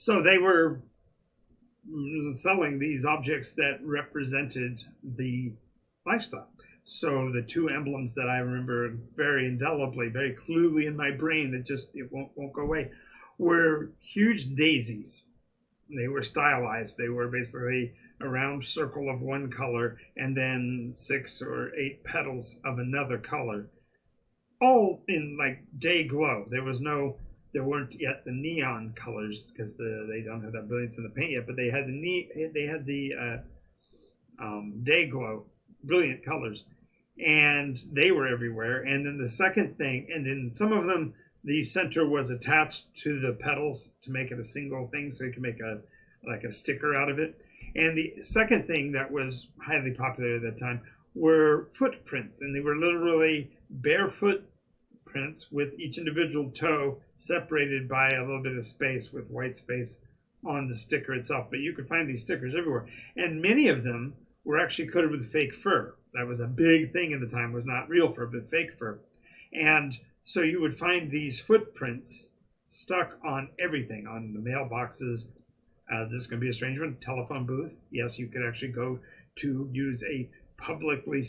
So they were selling these objects that represented the lifestyle. So the two emblems that I remember very indelibly, very clearly in my brain, that just it won't go away, were huge daisies. They were stylized. They were basically a round circle of one color and then 6 or 8 petals of another color, all in like day glow. There weren't yet the neon colors because they don't have that brilliance in the paint yet, but they had the day glow, brilliant colors, and they were everywhere. And then the second thing, and in some of them, the center was attached to the petals to make it a single thing, so you can make a sticker out of it. And the second thing that was highly popular at that time were footprints, and they were literally barefoot prints with each individual toe separated by a little bit of space with white space on the sticker itself. But you could find these stickers everywhere, and many of them were actually coated with fake fur. That was a big thing at the time, was not real fur, but fake fur. And so you would find these footprints stuck on everything, on the mailboxes. This is going to be a strange one. Telephone booths. Yes, you could actually go to use a publicly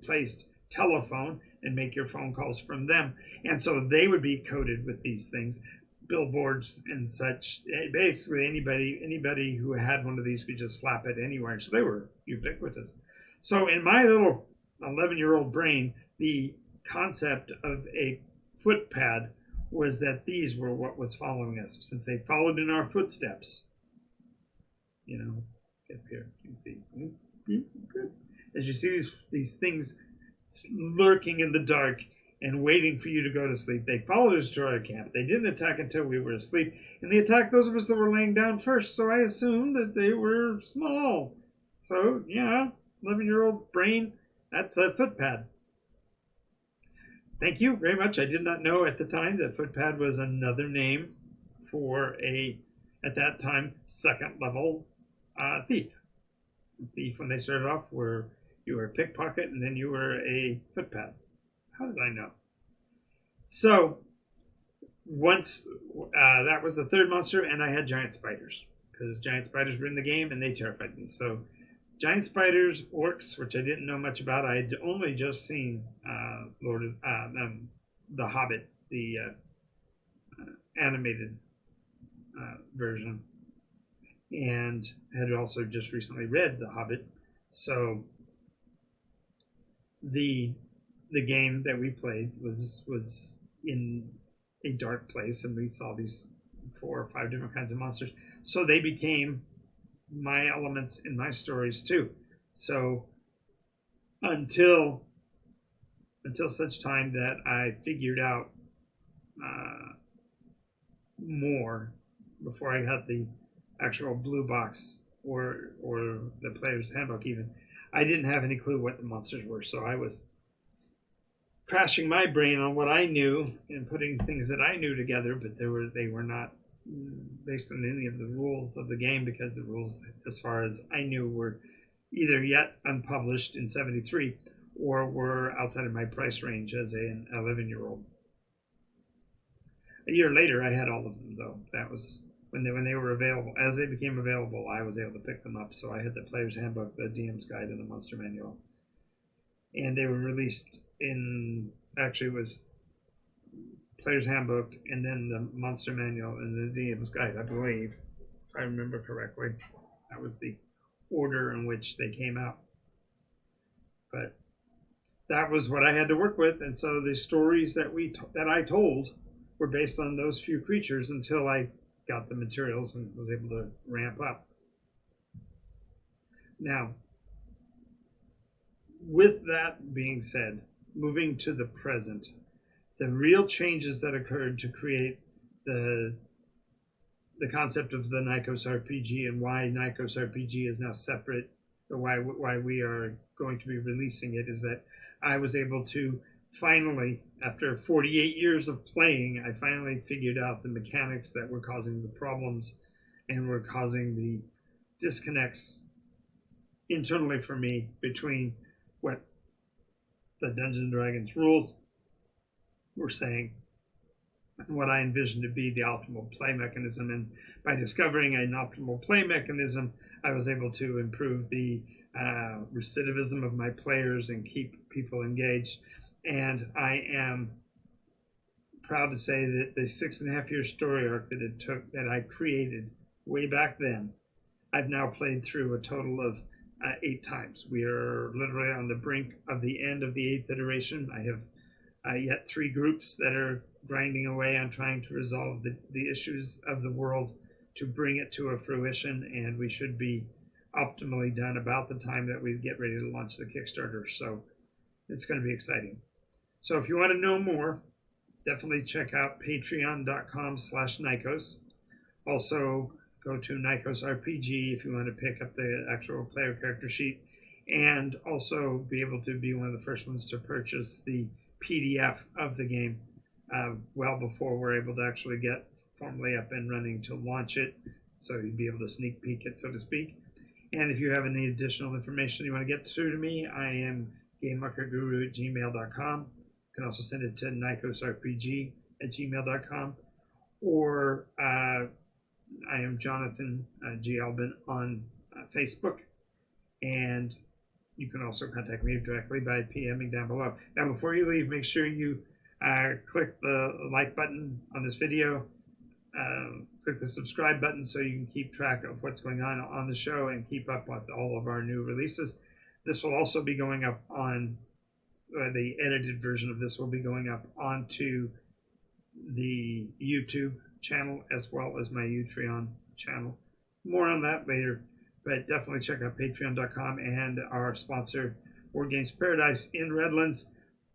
placed telephone and make your phone calls from them. And so they would be coated with these things, billboards and such. Basically, anybody who had one of these could just slap it anywhere. So they were ubiquitous. So in my little 11-year-old brain, the concept of a foot pad was that these were what was following us, since they followed in our footsteps. You know, up here, you can see. As you see these things lurking in the dark and waiting for you to go to sleep. They followed us to our camp. They didn't attack until we were asleep, and they attacked those of us that were laying down first, so I assumed that they were small. So, yeah, 11-year-old brain, that's a footpad. Thank you very much. I did not know at the time that footpad was another name for at that time, second level thief. Thief, when they started off, you were a pickpocket, and then you were a footpad. How did I know? So once that was the third monster, and I had giant spiders, because giant spiders were in the game and they terrified me. So giant spiders, orcs, which I didn't know much about. I had only just seen The Hobbit, the animated version, and had also just recently read The Hobbit. So the game that we played was in a dark place, and we saw these 4 or 5 different kinds of monsters. So they became my elements in my stories too. So until such time that I figured out more, before I got the actual blue box or the player's handbook even, I didn't have any clue what the monsters were. So I was crashing my brain on what I knew and putting things that I knew together, but they were not based on any of the rules of the game, because the rules, as far as I knew, were either yet unpublished in '73 or were outside of my price range as an 11-year-old. A year later, I had all of them, though. That was when they were available. As they became available, I was able to pick them up. So I had the Player's Handbook, the DM's Guide, and the Monster Manual. And they were released in, actually, it was Player's Handbook and then the Monster Manual and the DM's Guide, I believe, if I remember correctly. That was the order in which they came out. But that was what I had to work with, and so the stories that I told were based on those few creatures until I got the materials and was able to ramp up. Now, with that being said, moving to the present, the real changes that occurred to create the concept of the NycosRPG and why NycosRPG is now separate, or why we are going to be releasing it, is that I was able to finally, after 48 years of playing, I finally figured out the mechanics that were causing the problems and were causing the disconnects internally for me between what the Dungeons & Dragons rules were saying what I envisioned to be the optimal play mechanism. And by discovering an optimal play mechanism, I was able to improve the recidivism of my players and keep people engaged. And I am proud to say that the 6.5-year story arc that I created way back then, I've now played through a total of 8 times. We are literally on the brink of the end of the 8th iteration. I have yet 3 groups that are grinding away on trying to resolve the issues of the world to bring it to a fruition, and we should be optimally done about the time that we get ready to launch the Kickstarter. So it's going to be exciting. So if you want to know more, definitely check out patreon.com/Nykos. Also, go to NycosRPG if you want to pick up the actual player character sheet, and also be able to be one of the first ones to purchase the PDF of the game well before we're able to actually get formally up and running to launch it, so you'd be able to sneak peek it, so to speak. And if you have any additional information you want to get through to me, I am GameMarketGuru@gmail.com. You can also send it to NycosRPG@gmail.com, or I am Jonathan G. Albin on Facebook, and you can also contact me directly by PMing down below. Now, before you leave, make sure you click the like button on this video, click the subscribe button so you can keep track of what's going on the show and keep up with all of our new releases. This will also be going up on, the edited version of this will be going up onto the YouTube channel as well as my Utreon channel. More on that later, but definitely check out patreon.com and our sponsor, Board Games Paradise in Redlands.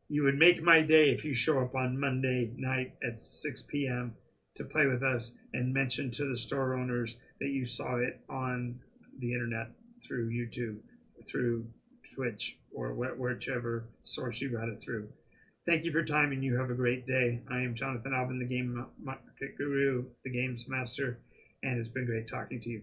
You would make my day if you show up on Monday night at 6 p.m. to play with us and mention to the store owners that you saw it on the internet through YouTube, through Twitch, or whichever source you got it through. Thank you for your time, and you have a great day. I am Jonathan Albin, the Game Market Guru, the Games Master, and it's been great talking to you.